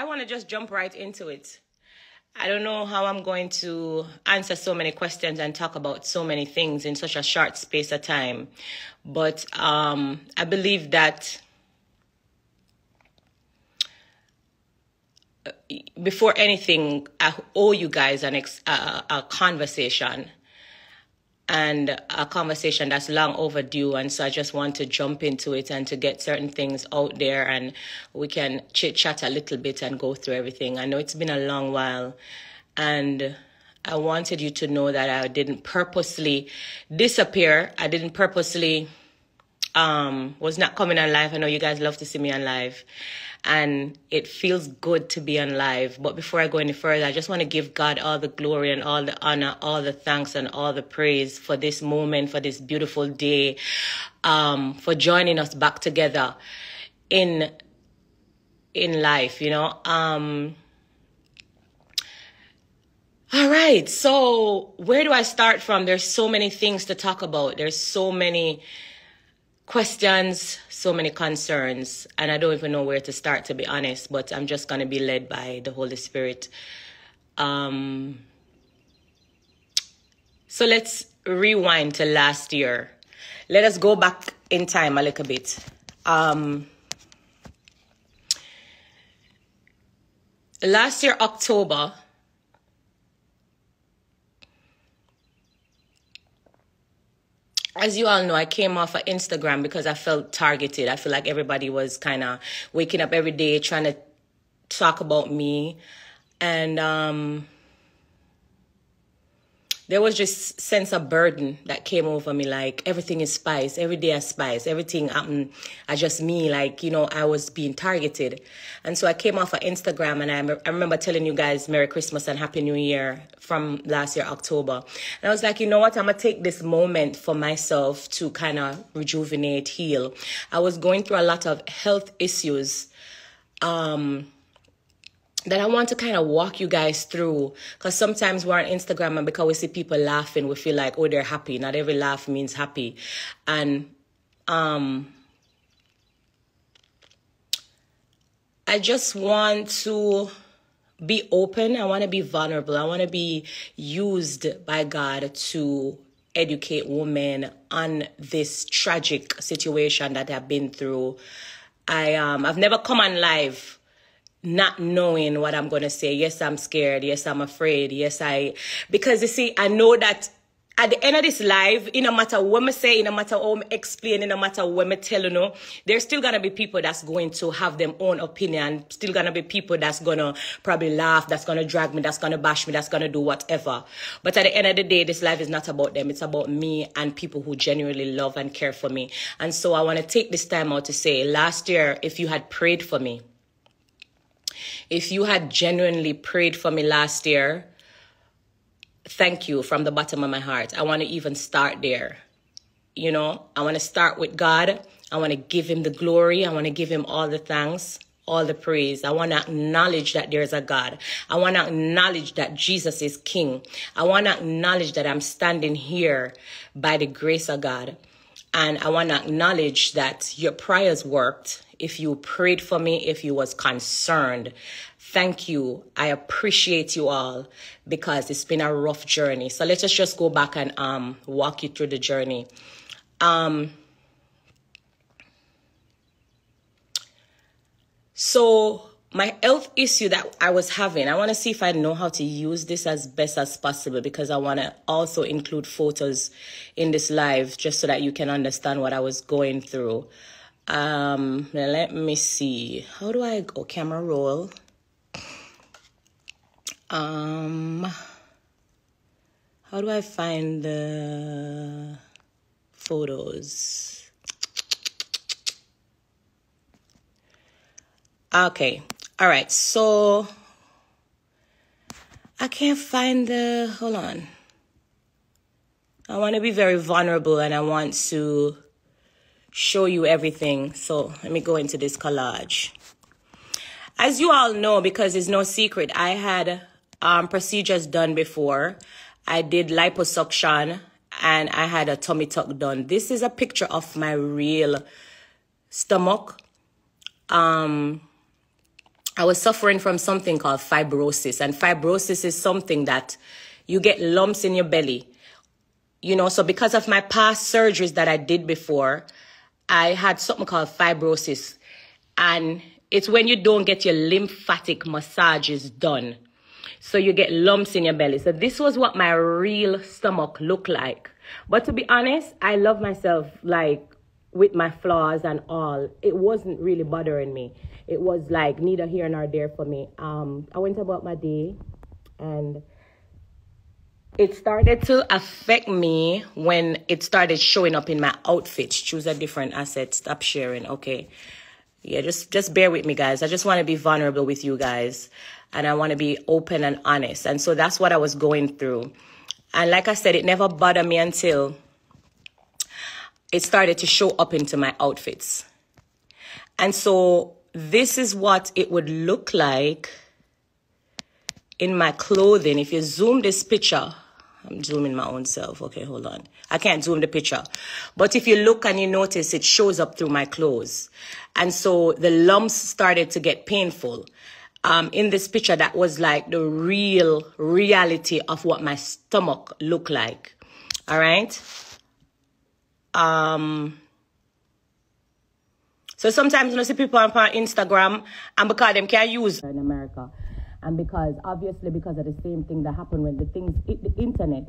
I want to just jump right into it. I don't know how I'm going to answer so many questions and talk about so many things in such a short space of time. But I believe that before anything, I owe you guys a conversation. And a conversation that's long overdue. And so I just want to jump into it and to get certain things out there, and we can chit-chat a little bit and go through everything. I know it's been a long while, and I wanted you to know that I didn't purposely disappear. I didn't purposely was not coming on live. I know you guys love to see me on live, and it feels good to be on live. But before I go any further, I just want to give God all the glory and all the honor, all the thanks and all the praise for this moment, for this beautiful day, for joining us back together in life, you know. All right, so where do I start from? There's so many things to talk about. There's so many questions, so many concerns, and I don't even know where to start, to be honest, but I'm just going to be led by the Holy Spirit. So let's rewind to last year. Let us go back in time a little bit. Last year, October, as you all know, I came off of Instagram because I felt targeted. I feel like everybody was kind of waking up every day trying to talk about me. And there was just sense of burden that came over me, like everything is spice. Every day I spice. Everything happened. I just me, like, you know, I was being targeted. And so I came off of Instagram, and I remember telling you guys Merry Christmas and Happy New Year from last year, October. And I was like, you know what? I'm going to take this moment for myself to kind of rejuvenate, heal. I was going through a lot of health issues that I want to kind of walk you guys through, because sometimes we're on Instagram and because we see people laughing, we feel like, oh, they're happy. Not every laugh means happy. And I just want to be open. I want to be vulnerable. I want to be used by God to educate women on this tragic situation that I've been through. I've never come on live not knowing what I'm going to say. Yes, I'm scared. Yes, I'm afraid. Because you see, I know that at the end of this live, no matter what I say, no matter how I explain, no matter what I tell you, there's still going to be people that's going to have their own opinion. Still going to be people that's going to probably laugh, that's going to drag me, that's going to bash me, that's going to do whatever. But at the end of the day, this life is not about them. It's about me and people who genuinely love and care for me. And so I want to take this time out to say, last year, if you had prayed for me, if you had genuinely prayed for me last year, thank you from the bottom of my heart. I want to even start there. You know, I want to start with God. I want to give him the glory. I want to give him all the thanks, all the praise. I want to acknowledge that there's a God. I want to acknowledge that Jesus is King. I want to acknowledge that I'm standing here by the grace of God. And I want to acknowledge that your prayers worked. If you prayed for me, if you was concerned, thank you. I appreciate you all because it's been a rough journey. So let us just go back and walk you through the journey. So my health issue that I was having, I want to see if I know how to use this as best as possible, because I want to also include photos in this live just so that you can understand what I was going through. Now let me see. How do I go? Camera roll. How do I find the photos? Okay. All right. So I can't find the, hold on. I want to be very vulnerable and I want to show you everything. So let me go into this collage. As you all know, because it's no secret, I had procedures done before. I did liposuction and I had a tummy tuck done. This is a picture of my real stomach. I I was suffering from something called fibrosis. And fibrosis is something that you get lumps in your belly. You know, so because of my past surgeries that I did before, I had something called fibrosis. And it's when you don't get your lymphatic massages done. So you get lumps in your belly. So this was what my real stomach looked like. But to be honest, I love myself, like, with my flaws and all. It wasn't really bothering me. It was like neither here nor there for me. I went about my day, and it started to affect me when it started showing up in my outfits. Choose a different asset. Stop sharing. Okay. Yeah, just bear with me, guys. I just want to be vulnerable with you guys. And I want to be open and honest. And so that's what I was going through. And like I said, it never bothered me until it started to show up into my outfits. And so this is what it would look like in my clothing. If you zoom this picture, I'm zooming my own self. Okay, hold on. I can't zoom the picture. But if you look and you notice, it shows up through my clothes. And so the lumps started to get painful. In this picture, that was like the real reality of what my stomach looked like. All right. So sometimes you see people on Instagram, and because them can't use in America, and because obviously because of the same thing that happened when the internet,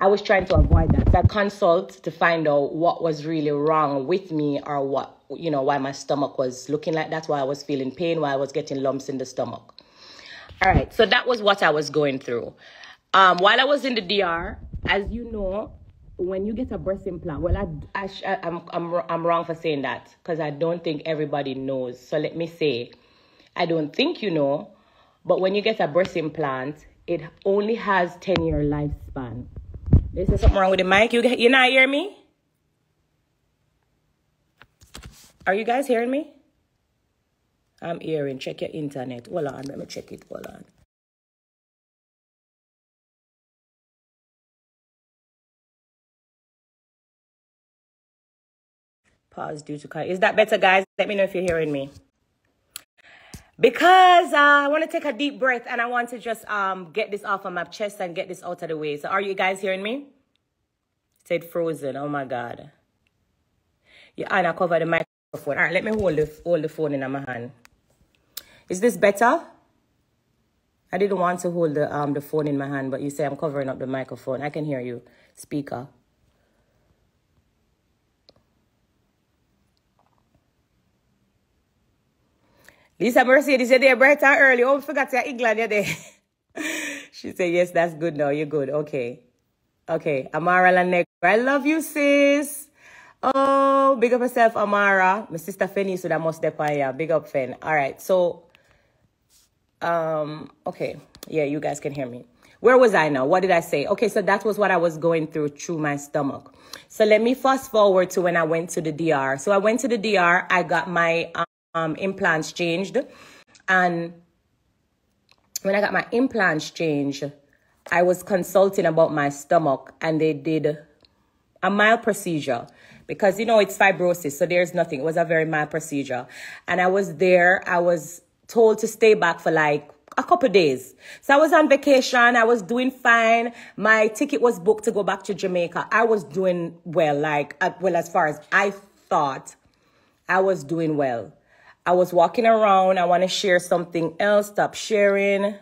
I was trying to avoid that. So I consult to find out what was really wrong with me, or what, you know, why my stomach was looking like that, why I was feeling pain, why I was getting lumps in the stomach. All right, so that was what I was going through. While I was in the DR, as you know, when you get a breast implant, well, I'm wrong for saying that, because I don't think everybody knows. So let me say, I don't think you know, but when you get a breast implant, it only has 10-year lifespan. Is there something wrong with the mic? You not hear me? Are you guys hearing me? I'm hearing. Check your internet. Hold on. Let me check it. Hold on. Pause due to... Is that better, guys? Let me know if you're hearing me. Because I want to take a deep breath, and I want to just get this off of my chest and get this out of the way. So are you guys hearing me? It said frozen. Oh, my God. Yeah, and I cover the microphone. All right, let me hold the phone in my hand. Is this better? I didn't want to hold the phone in my hand, but you say I'm covering up the microphone. I can hear you. Speaker. Lisa Mercedes, you're there bright and early. Oh, I forgot you're England, you're there. She said, yes, that's good now. You're good. Okay. Okay. Amara Lanegra. I love you, sis. Oh, big up yourself, Amara. My sister Fenny, so that must depend. Yeah, big up, Fen. All right. So, okay. Yeah, you guys can hear me. Where was I now? What did I say? Okay, so that was what I was going through my stomach. So let me fast forward to when I went to the DR. So I went to the DR. I got my implants changed. And when I got my implants changed, I was consulting about my stomach, and they did a mild procedure because, you know, it's fibrosis. So there's nothing. It was a very mild procedure. And I was there. I was told to stay back for like a couple of days. So I was on vacation. I was doing fine. My ticket was booked to go back to Jamaica. I was doing well, as far as I thought, I was doing well. I was walking around. I want to share something else. Stop sharing.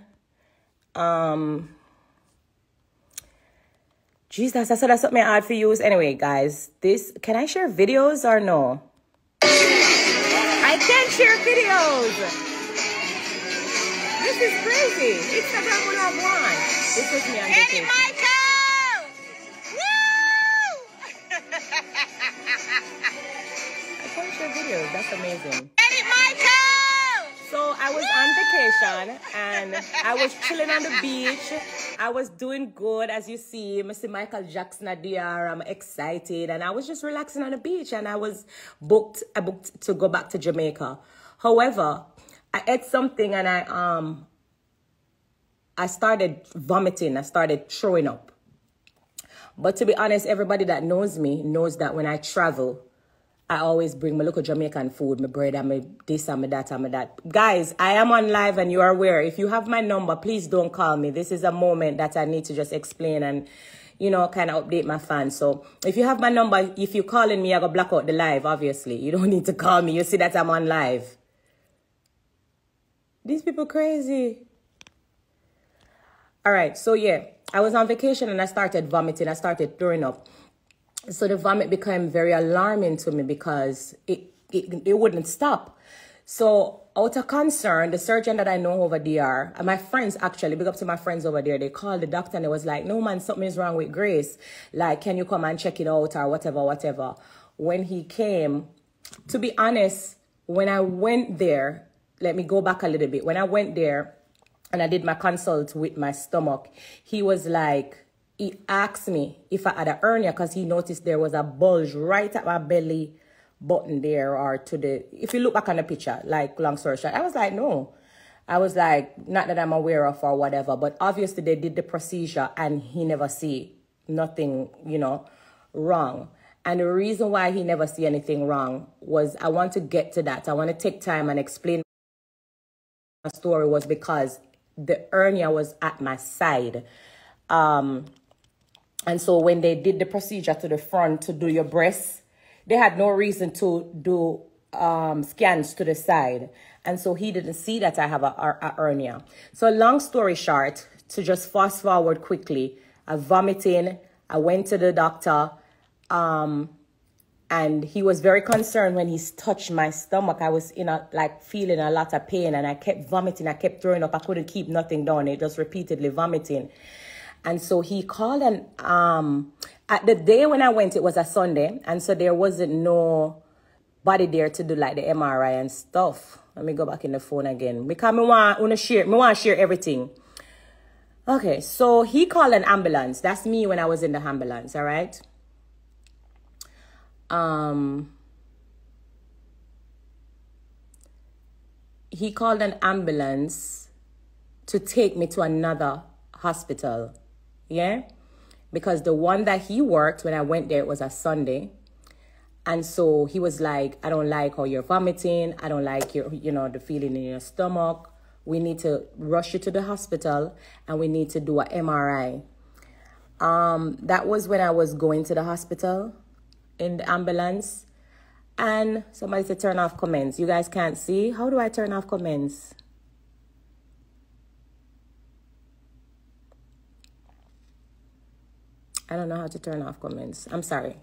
Jesus, I said that's something I had for use. Anyway, guys, can I share videos or no? I can't share videos. This is crazy. Instagram will have one. This was me on vacation. Michael! Woo! I can't share videos. That's amazing. So I was on vacation, and I was chilling on the beach. I was doing good, as you see. Mr. Michael Jackson at DR. I'm excited, and I was just relaxing on the beach, and I booked to go back to Jamaica. However, I ate something, and I started vomiting. I started throwing up. But to be honest, everybody that knows me knows that when I travel, I always bring my local Jamaican food, my bread and my this and my that and my that. Guys, I am on live and you are aware. If you have my number, please don't call me. This is a moment that I need to just explain and, you know, kind of update my fans. So if you have my number, if you're calling me, I go block out the live, obviously. You don't need to call me. You see that I'm on live. These people crazy. All right, so yeah, I was on vacation and I started vomiting. I started throwing up. So the vomit became very alarming to me because it wouldn't stop. So out of concern, the surgeon that I know over there, and my friends actually, big up to my friends over there, they called the doctor and they was like, no man, something is wrong with Grace. Like, can you come and check it out or whatever. When he came, to be honest, when I went there, let me go back a little bit. When I went there and I did my consult with my stomach, he was like, he asked me if I had a hernia because he noticed there was a bulge right at my belly button there or to the, if you look back on the picture, like long story short, I was like, no. I was like, not that I'm aware of or whatever, but obviously they did the procedure and he never see nothing, you know, wrong. And the reason why he never see anything wrong was, I want to get to that. I want to take time and explain my story was because the hernia was at my side. And so when they did the procedure to the front to do your breasts, they had no reason to do scans to the side. And so he didn't see that I have a hernia. So long story short, to just fast forward quickly, I vomiting, I went to the doctor, and he was very concerned when he touched my stomach. I was feeling a lot of pain and I kept vomiting, I kept throwing up, I couldn't keep nothing down, it just repeatedly vomiting. And so he called and at the day when I went, it was a Sunday. And so there wasn't nobody there to do like the MRI and stuff. Let me go back in the phone again. Because I want to share everything. Okay, so he called an ambulance. That's me when I was in the ambulance, all right? He called an ambulance to take me to another hospital. Yeah, because the one that he worked when I went there, it was a Sunday. And so he was like, I don't like how you're vomiting. I don't like your, you know, the feeling in your stomach. We need to rush you to the hospital and we need to do a MRI. That was when I was going to the hospital in the ambulance. And somebody said turn off comments. You guys can't see. How do I turn off comments? I don't know how to turn off comments. I'm sorry.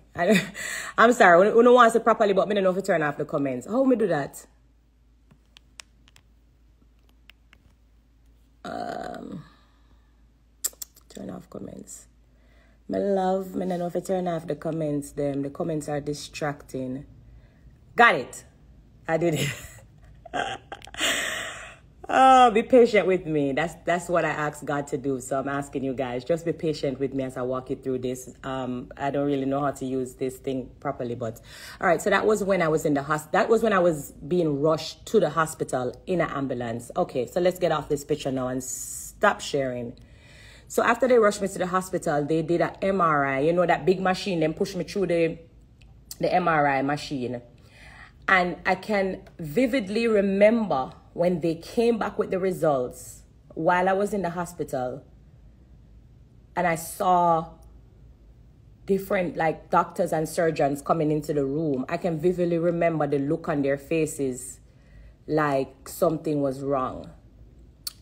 I'm sorry. We don't want to properly, but I don't know if to turn off the comments. How do I do that? Turn off comments. My love, I don't know if I turn off the comments. The comments are distracting. Got it. I did it. Oh, be patient with me. That's what I asked God to do. So I'm asking you guys, just be patient with me as I walk you through this. I don't really know how to use this thing properly, but all right. So that was when I was in the hospital. That was when I was being rushed to the hospital in an ambulance. Okay, so let's get off this picture now and stop sharing. So after they rushed me to the hospital, they did an MRI. You know, that big machine, then pushed me through the MRI machine. And I can vividly remember when they came back with the results while I was in the hospital and I saw different like doctors and surgeons coming into the room. I can vividly remember the look on their faces like something was wrong.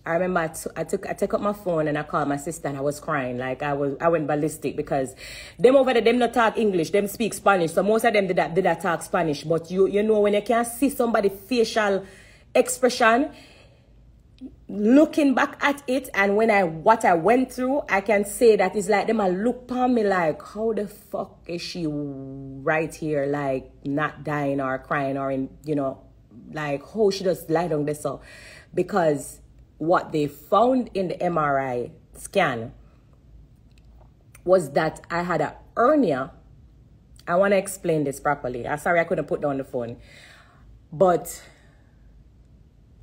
I remember I took up my phone and I called my sister and I was crying. Like I went ballistic because them over there, them not talk English, them speak Spanish. So most of them did that talk Spanish. But you know, when you can't see somebody's facial expression, looking back at it, and what I went through, I can say that it's like them a look upon me like, how the fuck is she right here, like not dying or crying or in, you know, like how she just lie down there. So because what they found in the MRI scan was that I had a hernia. I want to explain this properly. I'm sorry I couldn't put down the phone. But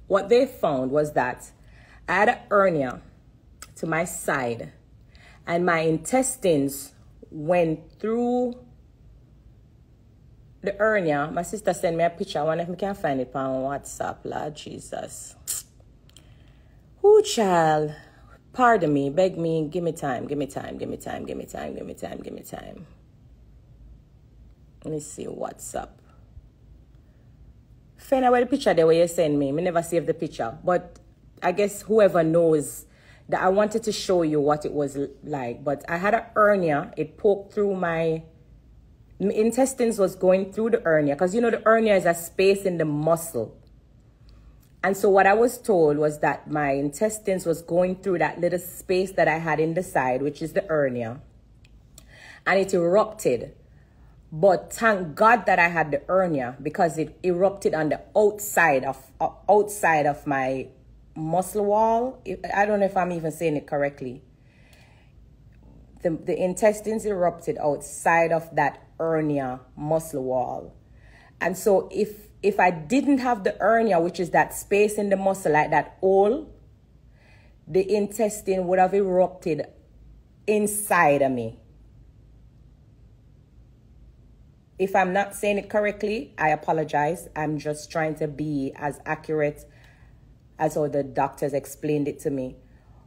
what they found was that I had a hernia to my side and my intestines went through the hernia, my sister sent me a picture. I wonder if I can find it on WhatsApp. Lord Jesus. Ooh, child. Pardon me. Beg me. Give me time. Give me time. Give me time. Give me time. Give me time. Give me time. Let me see WhatsApp. Find out where the picture there where you send me. I never saved the picture. But I guess whoever knows that I wanted to show you what it was like. But I had a hernia. It poked through my intestines was going through the hernia. Because you know the hernia is a space in the muscle. And so what I was told was that my intestines was going through that little space that I had in the side, which is the hernia. And it erupted. But thank God that I had the hernia because it erupted on the outside of my muscle wall. I don't know if I'm even saying it correctly. The intestines erupted outside of that hernia muscle wall. And so if I didn't have the hernia, which is that space in the muscle, like that hole, the intestine would have erupted inside of me. If I'm not saying it correctly, I apologize. I'm just trying to be as accurate as how the doctors explained it to me.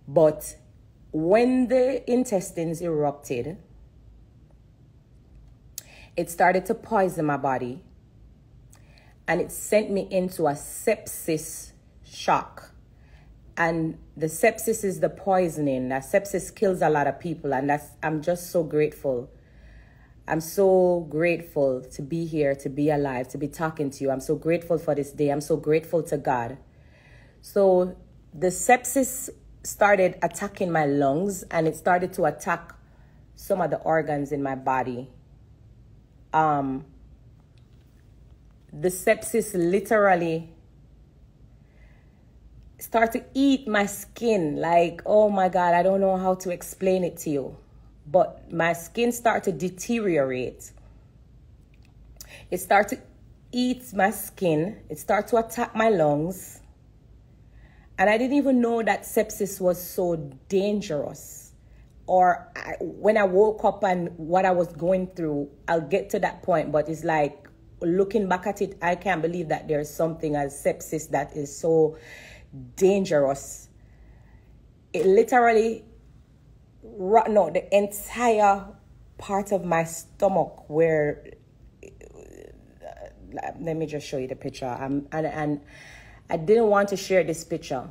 But when the intestines erupted, it started to poison my body. And it sent me into a sepsis shock. And the sepsis is the poisoning. That sepsis kills a lot of people. And I'm just so grateful. I'm so grateful to be here, to be alive, to be talking to you. I'm so grateful for this day. I'm so grateful to God. So the sepsis started attacking my lungs and it started to attack some of the organs in my body. The sepsis literally started to eat my skin. Like, oh my God, I don't know how to explain it to you. But my skin started to deteriorate. It started to eat my skin. It started to attack my lungs. And I didn't even know that sepsis was so dangerous. Or when I woke up and what I was going through, I'll get to that point. But it's like, looking back at it, I can't believe that there's something as sepsis that is so dangerous. It literally rotten out the entire part of my stomach where, let me just show you the picture. And I didn't want to share this picture